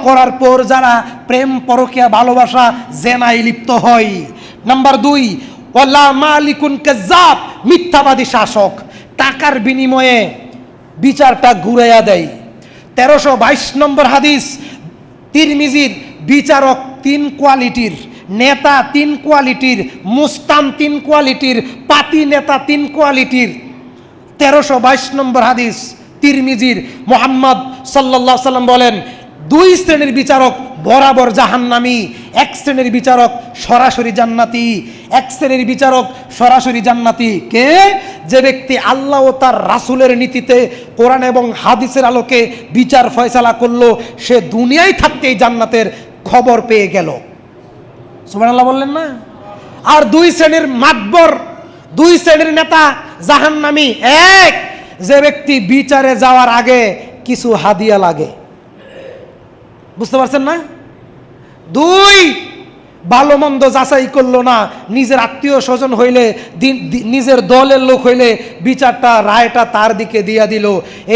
করার পর যারা প্রেম পরকীয়া ভালোবাসা জেনায় লিপ্ত হয়। নাম্বার 2, ওয়ালা মালিকুন কাজ্জাব, মিথ্যাবাদী শাসক, টাকার বিনিময়ে বিচারটা ঘুরাইয়া দেয়। 1322 নম্বর হাদিস, তিরমিজির, বিচারক 3 কোয়ালিটির, নেতা 3 কোয়ালিটির, মুস্তান 3 কোয়ালিটির, পাতি নেতা 3 কোয়ালিটির। 1322 নম্বর হাদিস তিরমিজির, মুহাম্মদ সাল্লাল্লাহু আলাইহি সাল্লাম বলেন 2 শ্রেণীর বিচারক বরাবর জাহান্নামী, 1 শ্রেণীর বিচারক সরাসরি জান্নাতি। 1 শ্রেণীর বিচারক সরাসরি জান্নাতি কে? যে ব্যক্তি আল্লাহ ও তার রাসূলের নীতিতে কোরআন এবং হাদিসের আলোকে বিচার ফয়সালা করলো, সে দুনিয়ায় থাকতেই জান্নাতের খবর পেয়ে গেল। সুবহানাল্লাহ বললেন না? আর 2 শ্রেণীর মাতবর, 2 শ্রেণীর নেতা জাহান্নামী। 1, যে ব্যক্তি বিচারে যাওয়ার আগে কিছু হাদিয়া লাগে। বুঝতে পারছেন না? 2, ভালো মন্দ যাচাই করলো না, নিজের আত্মীয় স্বজন হইলে, নিজের দলের লোক হইলে বিচারটা রায়টা তার দিকে দিয়া দিল।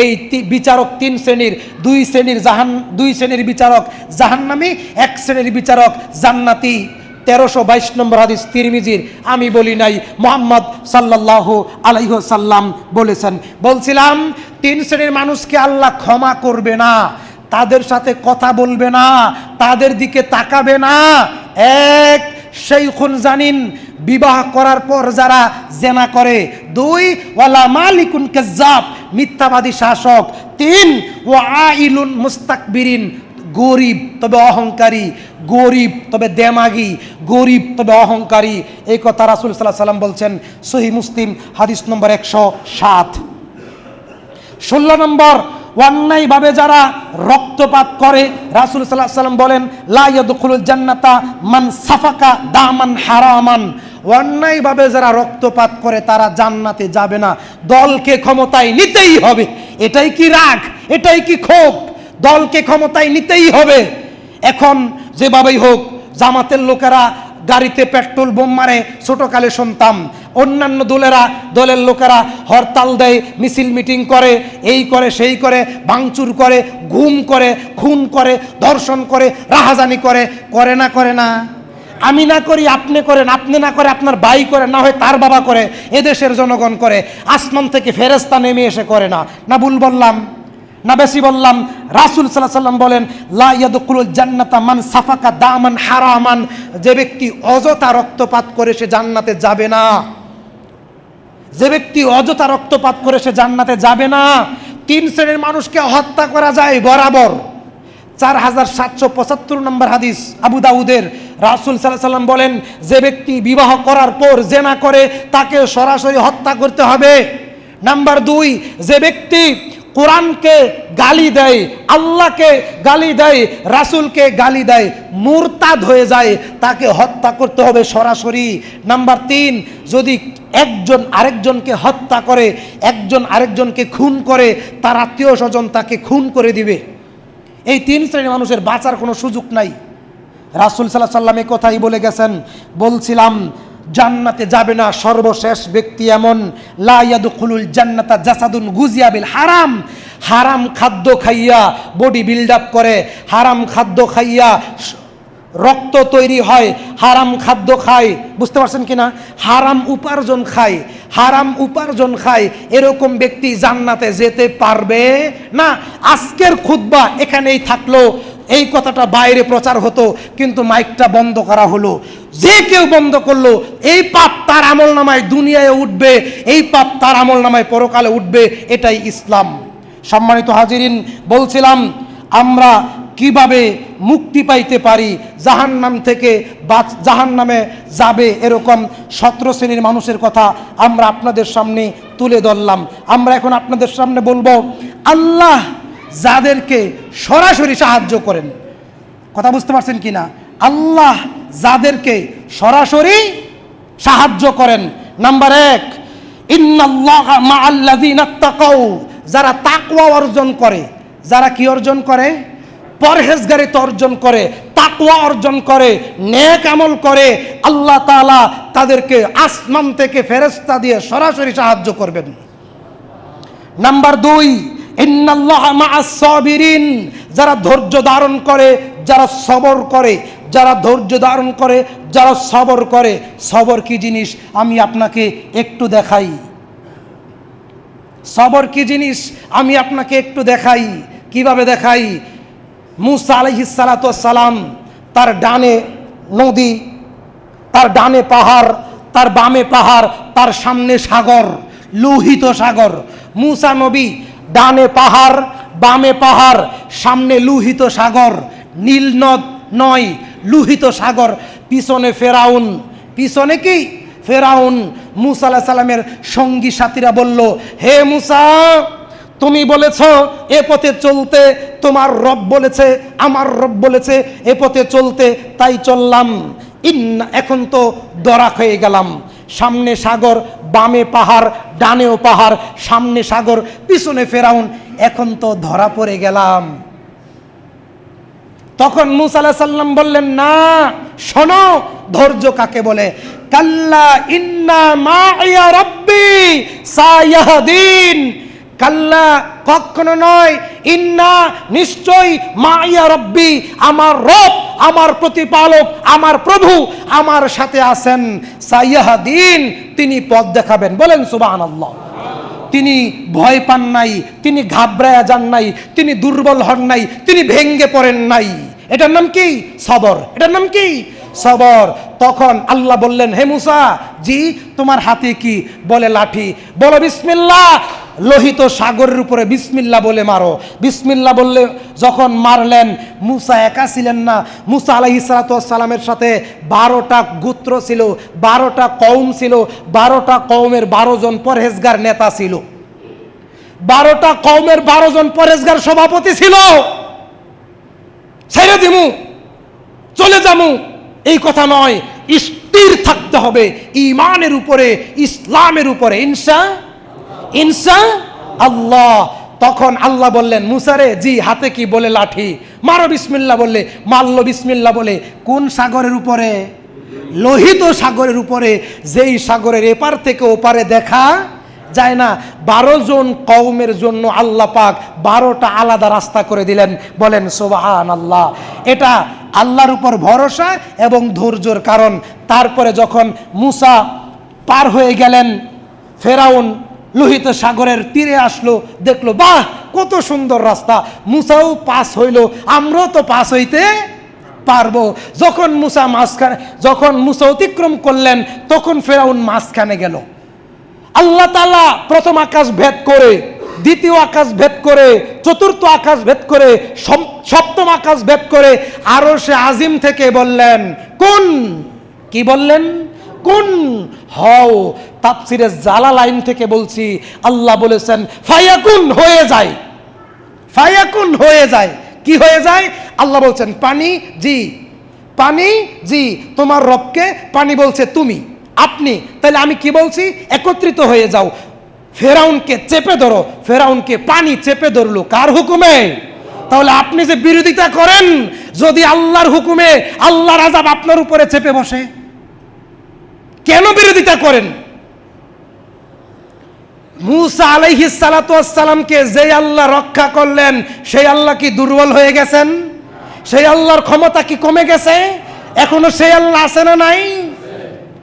এই বিচারক 3 শ্রেণীর, 2 শ্রেণীর বিচারক জাহান্নামী, 1 শ্রেণীর বিচারক জান্নাতি। 1322 নম্বর হাদিস তিরমিজির, আমি বলি নাই, মুহাম্মদ সাল্লাল্লাহু আলাইহি ওয়াসাল্লাম বলেছেন। বলছিলাম 3 শ্রেণীর মানুষকে আল্লাহ ক্ষমা করবে না, তাদের সাথে কথা বলবে না, তাদের দিকে তাকাবে না। 1, শাইখুন জানিন, বিবাহ করার পর যারা জেনা করে। 2, ওয়ালা মালিকুন কাজ্জাব, মিথ্যাবাদী শাসক। 3, ওয়াইলুন মুস্তাকবিরিন, গরিব তবে অহংকারী, গরিব তবে দেমাগি, গরিব তবে অহংকারী। এই কথা রাসূল সাল্লাল্লাহু আলাইহি সাল্লাম বলছেন, সহিহ মুসলিম হাদিস নম্বর 107। 16 নম্বর, অন্যায়ভাবে যারা রক্তপাত করে, রাসূল সাল্লাল্লাহু আলাইহি সাল্লাম বলেন, লা ইয়াদখুলুল জান্নাতা মান সাফাকা দামান হারামান। অন্যায়ভাবে যারা রক্তপাত করে তারা জান্নাতে যাবে না। দলকে ক্ষমতায় নিতেই হবে। এটাই কি রাগ? এটাই কি ক্ষোভ? দলকে ক্ষমতায় নিতেই হবে। এখন যেভাবেই হোক, জামাতের লোকেরা গাড়িতে পেট্রোল বোম মারে, ছোটকালে শুনতাম। অন্যান্য দলের লোকেরা হরতাল দেয়, মিছিল মিটিং করে, এই করে সেই করে, ভাঙচুর করে, গুম করে, খুন করে, ধর্ষণ করে, রাহাজানি করে। করে না? করে না? আমি না করি আপনি করেন, আপনি না করে আপনার ভাই করে, না হয় তার বাবা করে, এদেশের জনগণ করে। আসমান থেকে ফেরেশতা নেমে এসে করে না? না ভুল বললাম? না বেশি বললাম? রাসূল সাল্লাল্লাহু আলাইহি ওয়াসাল্লাম বলেন, লা ইয়াদখুলুল জান্নাতা মান সাফাকা দামান হারামান। যে ব্যক্তি অযথা রক্তপাত করে সে জান্নাতে যাবে না। যে ব্যক্তি অযথা রক্তপাত করে সে জান্নাতে যাবে না। 3 শ্রেণীর মানুষকে হত্যা করা যায় বরাবর। 4775 নম্বর হাদিস আবু দাউদের, রাসূল সাল্লাল্লাহু আলাইহি ওয়াসাল্লাম বলেন, যে ব্যক্তি বিবাহ করার পর জেনা করে তাকে সরাসরি হত্যা করতে হবে। নাম্বার 2, যে ব্যক্তি কোরআনকে গালি দেয়, আল্লাহকে গালি দেয়, রাসূলকে গালি দেয়, মুরতাদ হয়ে যায়, তাকে হত্যা করতে হবে সরাসরি। নাম্বার 3, যদি একজন আরেকজনকে হত্যা করে, একজন আরেকজনকে খুন করে, তার আত্মীয় স্বজন তাকে খুন করে দিবে। এই 3 শ্রেণীর মানুষের বাঁচার কোনো সুযোগ নাই। রাসূল সাল্লাল্লাহু আলাইহি ওয়াসাল্লাম এই কথাই বলে গেছেন। বলছিলাম জান্নাতে যাবে না সর্বশেষ ব্যক্তি এমন, লা ইয়াদখুলুল জান্নাতা জাসাদুন গুজিয়া বিল হারাম। হারাম খাদ্য খাইয়া বডি বিল্ড আপ করে, হারাম খাদ্য খাইয়া রক্ত তৈরি হয়, হারাম খাদ্য খায়। বুঝতে পারছেন কিনা? হারাম উপার্জন খায়, হারাম উপার্জন খায়, এরকম ব্যক্তি জান্নাতে যেতে পারবে না। আজকের খুতবা এখানেই থাকলো। এই কথাটা বাইরে প্রচার হতো, কিন্তু মাইকটা বন্ধ করা হলো। যে কেউ বন্ধ করলো, এই পাপ তার আমল নামায় দুনিয়ায় উঠবে, এই পাপ তার আমল নামায় পরকালে উঠবে। এটাই ইসলাম। সম্মানিত হাজিরিন, বলছিলাম আমরা কিভাবে মুক্তি পাইতে পারি জাহান্নাম থেকে, বা জাহান্নামে যাবে এরকম 17 শ্রেণীর মানুষের কথা আমরা আপনাদের সামনে তুলে ধরলাম। আমরা এখন আপনাদের সামনে বলবো, আল্লাহ যাদেরকে সরাসরি সাহায্য করেন, কথা বুঝতে পারছেন কিনা? আল্লাহ যাদেরকে সরাসরি সাহায্য করেন। নাম্বার 1, ইন্নাল্লাহা মাআল্লাযিনা তাকাউ। যারা তাকওয়া অর্জন করে, যারা কি অর্জন করে? পরহেজগারিতা অর্জন করে, তাকওয়া অর্জন করে, নেক আমল করে, আল্লাহ তাআলা তাদেরকে আসমান থেকে ফেরেশতা দিয়ে সরাসরি সাহায্য করবেন। নাম্বার 2, ইন্নাল্লাহা মা'আস সাবিরিন, যারা ধৈর্য ধারণ করে, যারা সবর করে, যারা ধৈর্য ধারণ করে, যারা সবর করে। সবর কি জিনিস আমি আপনাকে একটু দেখাই। সবর কি জিনিস আমি আপনাকে একটু দেখাই। কিভাবে দেখাই? মুসা আলাইহিস সালাতু ওয়াস সালাম, তার ডানে নদী, তার ডানে পাহাড়, তার বামে পাহাড়, তার সামনে সাগর, লোহিত সাগর। মুসা নবী, ডানে পাহাড়, বামে পাহাড়, সামনে লোহিত সাগর। নীল নদ নয়, লোহিত সাগর। পিছনে ফেরাউন। পিছনে কি? ফেরাউন। মুসা আলাইহিস সালামের সঙ্গী সাথীরা বলল, হে মুসা, তুমি বলেছ এ পথে চলতে, তোমার রব বলেছে, আমার রব বলেছে এ পথে চলতে, তাই চললাম। এখন তো দরা হয়ে গেলাম। সামনে সাগর, বামে পাহাড়, ডানেও পাহাড়, সামনে সাগর, পিছনে ফেরাউন, এখন তো ধরা পড়ে গেলাম। তখন মুসা আলাইহিস সালাম বললেন, না, শোনো ধৈর্য কাকে বলে। কাল্লা ইন্না মা'ইয়া রাব্বি সায়াহদিন। কাল্লা, কখনো নয়। ইন্না, নিশ্চয়। মা'ইয়া রাব্বি, আমার রব, আমার প্রতিপালক, আমার প্রভু আমার সাথে আছেন। সায়াহদিন, তিনি পথ দেখাবেন। বলেন সুবহানাল্লাহ। তিনি ভয় পান নাই, তিনি ঘাবড়ায়া যান নাই, তিনি দুর্বল হন নাই, তিনি ভেঙ্গে পড়েন নাই। এটার নাম কি? সবর। এটার নাম কি? সবর। তখন আল্লাহ বললেন, হে মুসা, জি, তোমার হাতে কি? বলে লাঠি। বলো বিসমিল্লাহ। লোহিত সাগরের উপরে বিসমিল্লাহ বলে মারো। বিসমিল্লাহ বললে যখন মারলেন, মুসা একা ছিলেন না। মুসা আলাইহিস সালাতু ওয়াস সালামের সাথে 12টা গোত্র ছিল, 12টা কওম ছিল, 12টা কওমের 12 জন পরহেজগার নেতা ছিল, 12টা কওমের 12 জন পরহেজগার সভাপতি ছিল। ছেড়ে দিমু, চলে যামু, এই কথা নয়। স্থির থাকতে হবে ঈমানের উপরে, ইসলামের উপরে। ইনশাআল্লাহ। তখন আল্লাহ বললেন, মুসারে, জি, হাতে কি? বলে লাঠি। মারো বিসমিল্লাহ বললে মারলো বিসমিল্লাহ বলে। কোন সাগরের উপরে? লোহিত সাগরের উপরে, যেই সাগরের এপার থেকে ওপারে দেখা যায় না। 12 জন কওমের জন্য আল্লাহ পাক 12টা আলাদা রাস্তা করে দিলেন। বলেন সুবহানাল্লাহ। এটা আল্লাহর উপর ভরসা এবং ধৈর্যর কারণ। তারপরে যখন মুসা পার হয়ে গেলেন, ফেরাউন লোহিত সাগরের তীরে আসলো, দেখলো, বাহ, কত সুন্দর রাস্তা। মুসাও পাস হইল, আমরাও তো পাস হইতে পারবো। যখন মুসা অতিক্রম করলেন, তখন ফেরাউন মাঝখানে গেল। আল্লাহ তাআলা প্রথম আকাশ ভেদ করে, দ্বিতীয় আকাশ ভেদ করে, চতুর্থ আকাশ ভেদ করে, সপ্তম আকাশ ভেদ করে আরশে আজিম থেকে বললেন, কোন? কি বললেন? কোন হও। তাফসিরে জালালাইন থেকে বলছি, আল্লাহ বলেছেন ফায়াকুন, হয়ে যায়। ফায়াকুন, হয়ে যায়। কি হয়ে যায়? আল্লাহ বলছেন পানি, জি। পানি, জি। তোমার রবকে পানি বলছে তুমি, আপনি। তাহলে আমি কি বলছি? একত্রিত হয়ে যাও। ফেরাউনকে চেপে ধরো। ফেরাউনকে পানি চেপে ধরলো কার হুকুমে? তাহলে আপনি যে বিরোধিতা করেন, যদি আল্লাহর হুকুমে আল্লাহর আযাব আপনার উপরে চেপে বসে, কেন বিরোধিতা করেন? মুসা আলাইহিস সালাতু ওয়াস সালামকে যে আল্লাহ রক্ষা করলেন, সেই আল্লাহ কি দুর্বল হয়ে গেছেন? সেই আল্লাহর ক্ষমতা কি কমে গেছে? এখনো সেই আল্লাহ আছে না নাই?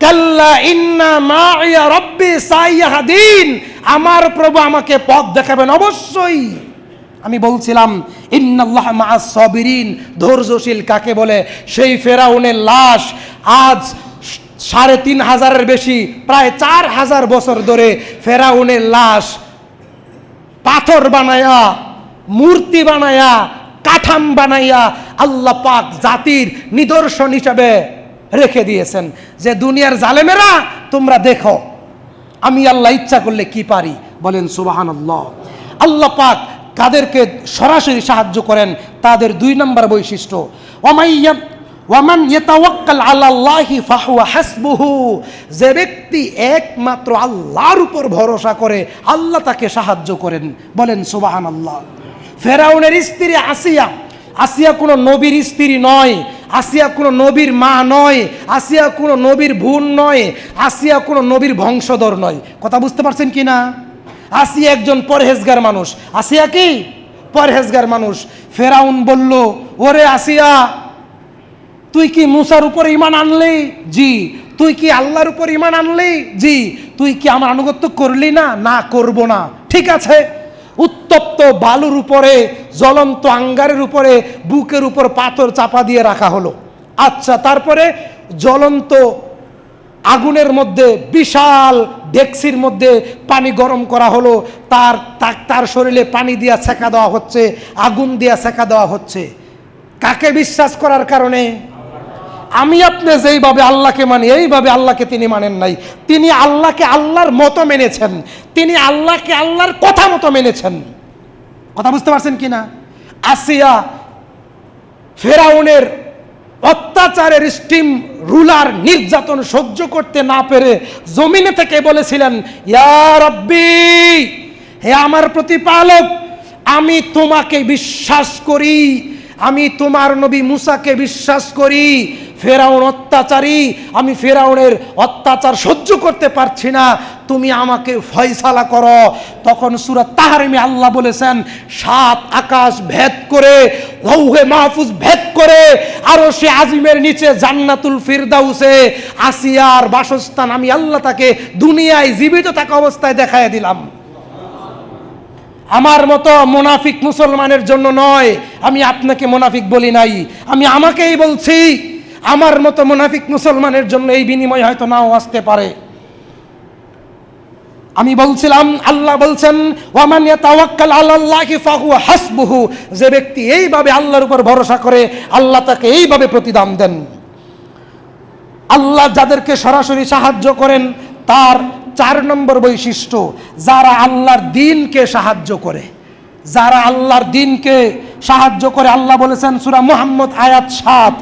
কাল্লা ইন্না মা'ইয়া রাব্বি সায়াহদিন, আমার প্রভু আমাকে পথ দেখাবেন অবশ্যই। আমি বলছিলাম ইন্নাল্লাহা মা'আস সাবিরিন, ধৈর্যশীল কাকে বলে? সেই ফেরাউনের লাশ আজ 3500-এর বেশি, প্রায় 4000 বছর ধরে ফেরাউনের লাশ পাথর বানায়া, মূর্তি বানায়া, কাঠাম বানাইয়া আল্লাহ পাক জাতির নিদর্শন হিসাবে রেখে দিয়েছেন, যে দুনিয়ার জালেমেরা তোমরা দেখো আমি আল্লাহ ইচ্ছা করলে কি পারি। বলেন সুবহানাল্লাহ। আল্লাহ পাক কাদেরকে সরাসরি সাহায্য করেন, তাদের 2 নম্বর বৈশিষ্ট্য, ওয়ামান ইয়াতাওয়াক্কাল আলাল্লাহি ফাহুয়া হাসবুহু, যে ব্যক্তি একমাত্র আল্লাহর উপর ভরসা করে আল্লাহ তাকে সাহায্য করেন। বলেন সুবহানাল্লাহ। ফেরাউনের স্ত্রী আসিয়া কোনো নবীর স্ত্রী নয়, আসিয়া কোনো নবীর মা নয়, আসিয়া কোনো নবীর বোন নয়, আসিয়া কোনো নবীর বংশধর নয়। কথা বুঝতে পারছেন কি না? আসিয়া একজন পরহেজগার মানুষ। আসিয়া কি পরহেজগার মানুষ। ফেরাউন বলল, ওরে আসিয়া, তুই কি মুসার উপর ঈমান আনলি? জি। তুই কি আল্লাহর উপর ঈমান আনলি? জি। তুই কি আমার আনুগত্য করলি না? না, করব না। ঠিক আছে। উত্তপ্ত বালুর উপরে, জ্বলন্ত আঙ্গারের উপরে, বুকের উপর পাথর চাপা দিয়ে রাখা হলো। আচ্ছা, তারপরে জ্বলন্ত আগুনের মধ্যে, বিশাল ডেকসির মধ্যে পানি গরম করা হলো। তার শরীরে পানি দিয়া সেকা দেওয়া হচ্ছে, আগুন দিয়া সেকা দেওয়া হচ্ছে। কাকে বিশ্বাস করার কারণে? আমি আপনি যেইভাবে আল্লাহকে মানি, এইভাবে আল্লাহকে তিনি মানেন নাই। তিনি আল্লাহকে আল্লাহর মতো মেনেছেন, তিনি আল্লাহকে আল্লাহর কথা মতো মেনেছেন। কথা বুঝতে পারছেন কিনা? আসিয়া ফেরাউনের অত্যাচারের স্টিম রুলার নির্যাতন সহ্য করতে না পেরে জমিনে থেকে বলেছিলেন, ইয়া রব্বি, হে আমার প্রতিপালক, আমি তোমাকে বিশ্বাস করি, আমি তোমার নবী মুসাকে বিশ্বাস করি। ফেরাউন অত্যাচারী, আমি ফেরাউনের অত্যাচার সহ্য করতে পারছি না, তুমি আমাকে ফয়সালা করো। তখন সূরা তাহরিমে আল্লাহ বলেছেন, 7 আকাশ ভেদ করে, লৌহে মাহফুজ ভেদ করে, আরশে আজিমের নিচে জান্নাতুল ফিরদাউসে আসিয়ার বাসস্থান আমি আল্লাহ তাকে দুনিয়ায় জীবিত থাকা অবস্থায় দেখায় দিলাম। আমার মতো মুনাফিক মুসলমানের জন্য নয়, আমি আপনাকে মুনাফিক বলি নাই, আমি আমাকেই বলছি। আমার মতো মুনাফিক মুসলমানের জন্য এই বিনিময় হয়তো নাও আসতে পারে। আমি বলছিলাম, আল্লাহ বলছেন, ওয়ামান ইয়াতাওয়াক্কাল আলাল্লাহি ফাহুয়া হাসবুহু, যে ব্যক্তি এইভাবে আল্লাহর উপর ভরসা করে, আল্লাহ তাকে এইভাবে প্রতিদান দেন। আল্লাহ যাদেরকে সরাসরি সাহায্য করেন, তার 4 নম্বর বৈশিষ্ট্য, যারা আল্লাহর দ্বীনকে সাহায্য করে। যারা আল্লাহর দ্বীনকে সাহায্য করে, আল্লাহ বলেছেন সূরা মুহাম্মদ আয়াত 7,